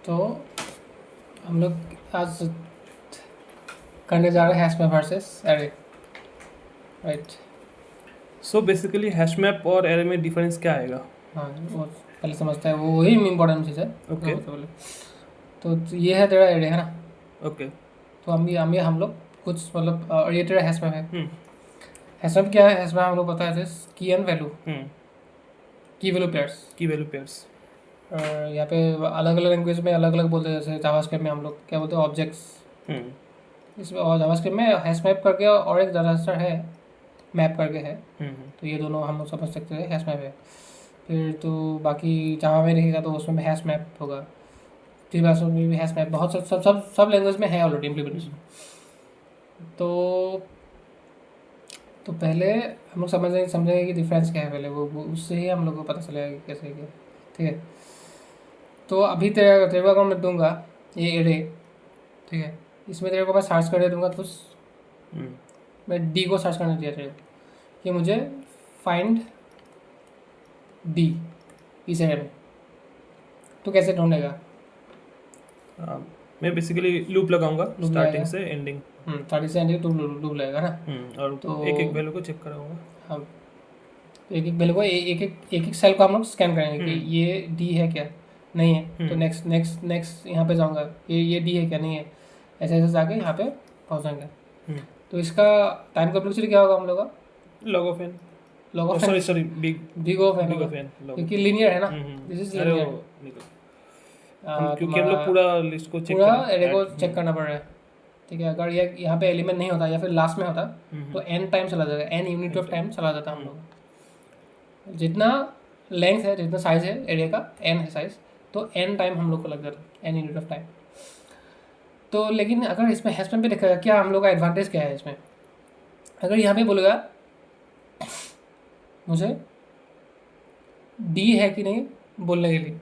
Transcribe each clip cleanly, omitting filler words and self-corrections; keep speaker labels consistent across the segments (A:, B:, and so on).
A: तो हम लोग आज करने जा रहे हैं hash map versus array, right.
B: So basically hash map और एरे में डिफरेंस क्या आएगा?
A: हाँ, वो पहले समझता है, वो वही इम्पोर्टेंट चीज़ है।
B: ओके
A: बोले तो ये है तेरा एरे, है ना।
B: ओके
A: तो हम लोग कुछ मतलब और ये तेरा हैश मैप है।
B: हम्म
A: हैश मैप क्या है? हैश मैप हम लोग पता है की एंड वैल्यू,
B: हम्म
A: की वैल्यू पेयर्स।
B: की वैल्यू पेयर्स।
A: यहाँ पे अलग अलग लैंग्वेज में अलग अलग बोलते हैं, जैसे जावास्क्रिप्ट में हम लोग क्या बोलते हैं, ऑब्जेक्ट्स।
B: हम्म
A: इसमें और जावास्क्रिप्ट में हैश मैप करके और एक रजिस्टर है, मैप करके है। तो ये दोनों हम लोग समझ सकते हैं हैश मैप है। फिर तो बाकी जावा में रहेगा तो उसमें भी हैश मैप होगा, टी भाषा में भी हैश मैप, बहुत सब लैंग्वेज में है ऑलरेडी इम्प्लीमेंटेशन। तो पहले हम लोग समझेंगे कि डिफरेंस क्या है पहले, वो उससे ही हम लोग को पता चलेगा कि कैसे क्या। ठीक है, तो अभी तेरे को अगर मैं दूंगा ये एरे, ठीक है, इसमें तेरे को मैं सर्च कर दूंगा तो मैं डी को सर्च करने दिया तेरे को कि मुझे फाइंड डी इस एरे में, तो कैसे ढूंढेगा?
B: मैं बेसिकली लूप लगाऊंगा
A: Loop
B: स्टार्टिंग
A: लगाएगा।
B: से एंडिंग।
A: थर्टी से एंड डूब लगेगा ना।
B: और
A: तो
B: एक एक वैल्यू को चेक कराऊंगा।
A: हम एक एक वैल्यू को एक सेल को हम लोग स्कैन करेंगे कि ये डी है क्या, नहीं है तो नेक्स्ट नेक्स्ट नेक्स्ट यहाँ पे जाऊँगा, ये डी है क्या, नहीं है, ऐसे ऐसे जाके यहाँ पे पहुँचेंगे। तो इसका टाइम कम्प्लेक्सिटी क्या होगा हम लोग का?
B: Log of n.
A: Log of
B: sorry sorry big
A: big of n
B: big
A: होगा,
B: ऑफ एन
A: क्योंकि लीनियर है ना, दिस इज
B: अरे
A: लीनियर।
B: वो निकल क्योंकि हम लोग पूरा लिस्ट को चेक
A: पूरा
B: करें
A: एरे को चेक करना पड़ रहा है। ठीक है, अगर ये यहाँ पे एलिमेंट नहीं होता या फिर लास्ट में होता तो एन टाइम चला जाएगा, एन यूनिट ऑफ टाइम चला जाता हम लोग। जितना लेंथ है, जितना साइज है एरिया का, एन है साइज, तो एन टाइम हम लोग को लग जाता, एन यूनिट ऑफ टाइम। तो लेकिन अगर इसमें हैश मैप पे देखा क्या हम लोग का एडवांटेज क्या है इसमें, अगर यहाँ पे बोलेगा मुझे डी है कि नहीं बोलने के लिए,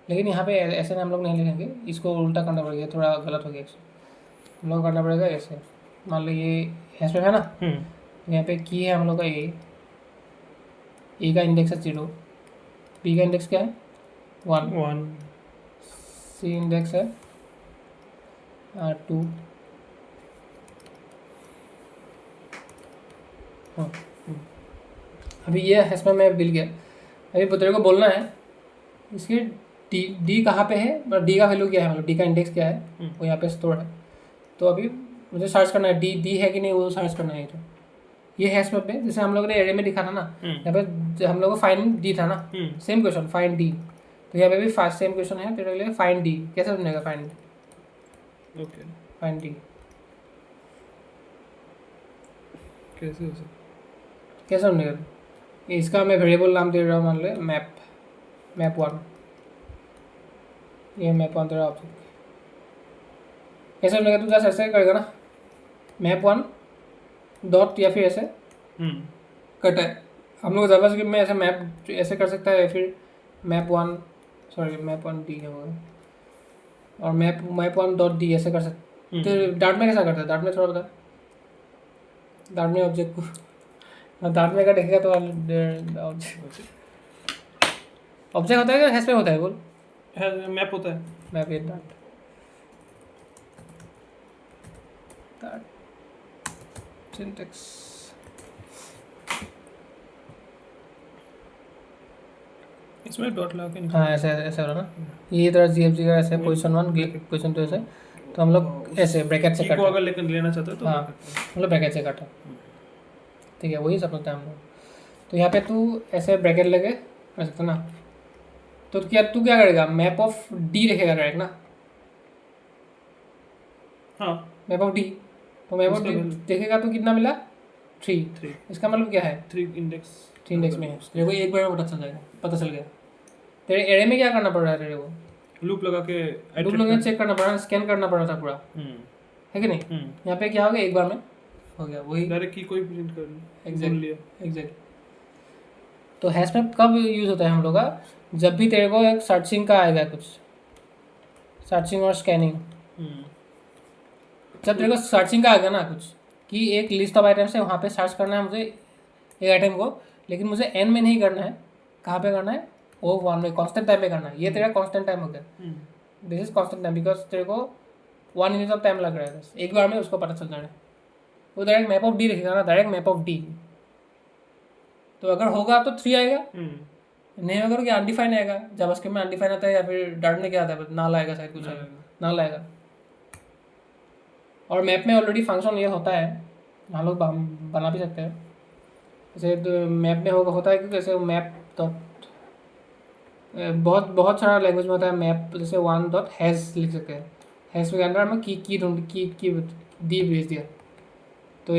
A: लेकिन यहाँ पे ऐसे में हम लोग नहीं लिखेंगे, इसको उल्टा करना पड़ेगा, थोड़ा गलत हो गया। हम लोग करना पड़ेगा ऐसे, मान लो ये हैश मैप है ना, यहाँ पे की है हम लोग का ए का इंडेक्स है 0, बी का इंडेक्स क्या है 1, सी इंडेक्स है 2, अभी ये हैश मैप में मिल गया। अभी तेरे को बोलना है इसकी डी कहाँ पे है, मतलब डी का वैल्यू क्या है, मतलब डी का इंडेक्स क्या है, वो यहाँ पे स्टोर है। तो अभी मुझे सर्च करना है डी है कि नहीं, वो सर्च करना है। तो ये हैश मैप में जैसे हम लोग ने एरे में दिखा था ना, यहाँ पे हम लोग को फाइंड डी था ना, सेम क्वेश्चन फाइंड डी, तो यहाँ पे भी सेम क्वेश्चन है तेरे लिए, फाइंड डी कैसे बनेगा, फाइंड डी
B: कैसे हो सकता?
A: कैसे बनेगा? इसका मैं वेरिएबल नाम दे रहा हूँ, मान ले मैप 1, ये मैप 1 तेरा ऑब्जेक्ट कैसे बनेगा? तू जैसे ऐसे करेगा ना, मैप 1 डॉट या फिर ऐसे कट है, हम लोग जावास्क्रिप्ट में ऐसे मैप ऐसे कर सकता है, या फिर मैप 1 डी होगा, और मैप 1 डॉट डी ऐसे कर सकते। तो डार्ट में कैसा करता है? डार्ट में थोड़ा बता, डार्ट में ऑब्जेक्ट को, डार्ट में का देखेगा तो ऑब्जेक्ट होता है क्या हैश मैप होता है? बोल,
B: मैप होता है।
A: मैप ये डार्ट सिंटैक्स।
B: इसमें डॉट लगा के
A: हाँ ऐसे ऐसे हो रहा ना, ये तरह जीएफजी का ऐसे पोजीशन 1 पोजीशन 2 ऐसे, तो हम लोग ऐसे ब्रैकेट से
B: को अगर लेकर लेना चाहते हो तो
A: हाँ मतलब ब्रैकेट से काटा, ठीक है, वही समझते हैं हम लोग। तो यहाँ पे तू ऐसे ब्रैकेट लगे कर सकते ना, तो क्या तू क्या करेगा, मैप ऑफ डी लिखेगा डायरेक्ट ना,
B: हाँ
A: मैप ऑफ डी, तो मैप ऑफ डी देखेगा तो कितना मिला 3, इसका मतलब क्या है
B: 3 इंडेक्स
A: में है, तेरे को एक बार में पता चल गया। तेरे एरे में क्या करना पड़ रहा है तेरे को?
B: लूप लगा के
A: चेक करना पड़ रहा है, स्कैन करना पड़ रहा था पूरा, है कि नहीं? यहाँ पे क्या हो गया, एक बार में हो गया, वही
B: डायरेक्ट की कोई प्रिंट कर ली।
A: एग्जैक्ट। तो हैश मैप कब यूज़ होता है हम लोग का? जब भी तेरे को एक सर्चिंग का आएगा, कुछ सर्चिंग और स्कैनिंग, जब तेरे को सर्चिंग का आएगा ना कुछ, कि एक लिस्ट ऑफ आइटम्स है, वहाँ पे सर्च करना है मुझे एक आइटम को, लेकिन मुझे एन में नहीं करना है, कहाँ पे करना है, O1 में, कांस्टेंट टाइम में करना है, ये तेरा कांस्टेंट टाइम हो गया। This is constant time because तेरे को 1 यूनिट ऑफ टाइम लग रहा है, एक बार में उसको पता चल जा रहा है। वो डायरेक्ट मैप ऑफ डी लिखेगा ना, डायरेक्ट मैप ऑफ डी। तो अगर होगा तो 3 आएगा, नहीं होगा तो क्या अनडिफाइन आएगा। जावास्क्रिप्ट में अनडिफाइन आता है, या फिर डार्ट में क्या आता है, नाल आएगा शायद, कुछ नाल आएगा। और मैप में ऑलरेडी फंक्शन ये होता है, हम लोग बना भी सकते हैं। जैसे मैप में होता है कि जैसे मैप डॉट, बहुत बहुत सारा लैंग्वेज में होता है मैप। जैसे 1 डॉट हैज़ लिख सकते हैं, हैज़ के अंदर हमें की डी भेज दिया, तो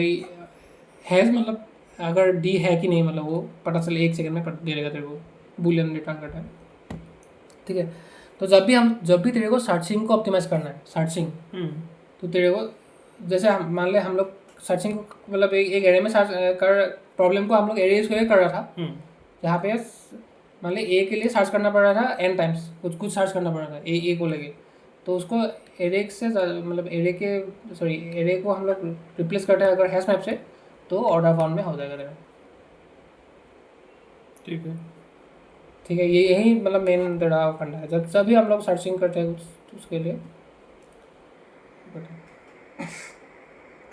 A: हैज़ मतलब अगर डी है कि नहीं, मतलब वो पता चले 1 सेकंड में दे देगा तेरे को, बूलियन रिटर्न करता है। ठीक है, तो जब भी तेरे को सर्चिंग को ऑप्टिमाइज करना है, सर्चिंग, तो तेरे को जैसे मान ले हम लोग सर्चिंग को मतलब एक एरे में सर्च कर, प्रॉब्लम को हम लोग एरे स्क्वायर कर रहा था, जहाँ पे मान ली ए के लिए सर्च करना पड़ रहा था n टाइम्स, कुछ सर्च करना पड़ रहा था ए को लेके। तो उसको एरे से मतलब एरे को हम लोग रिप्लेस करते हैं अगर हैश मैप से, तो ऑर्डर 1 में हो जाएगा तेरा।
B: ठीक है,
A: ठीक है, ये यही मतलब मेन तेरा फंडा है जब भी हम लोग सर्चिंग करते हैं कुछ उसके लिए।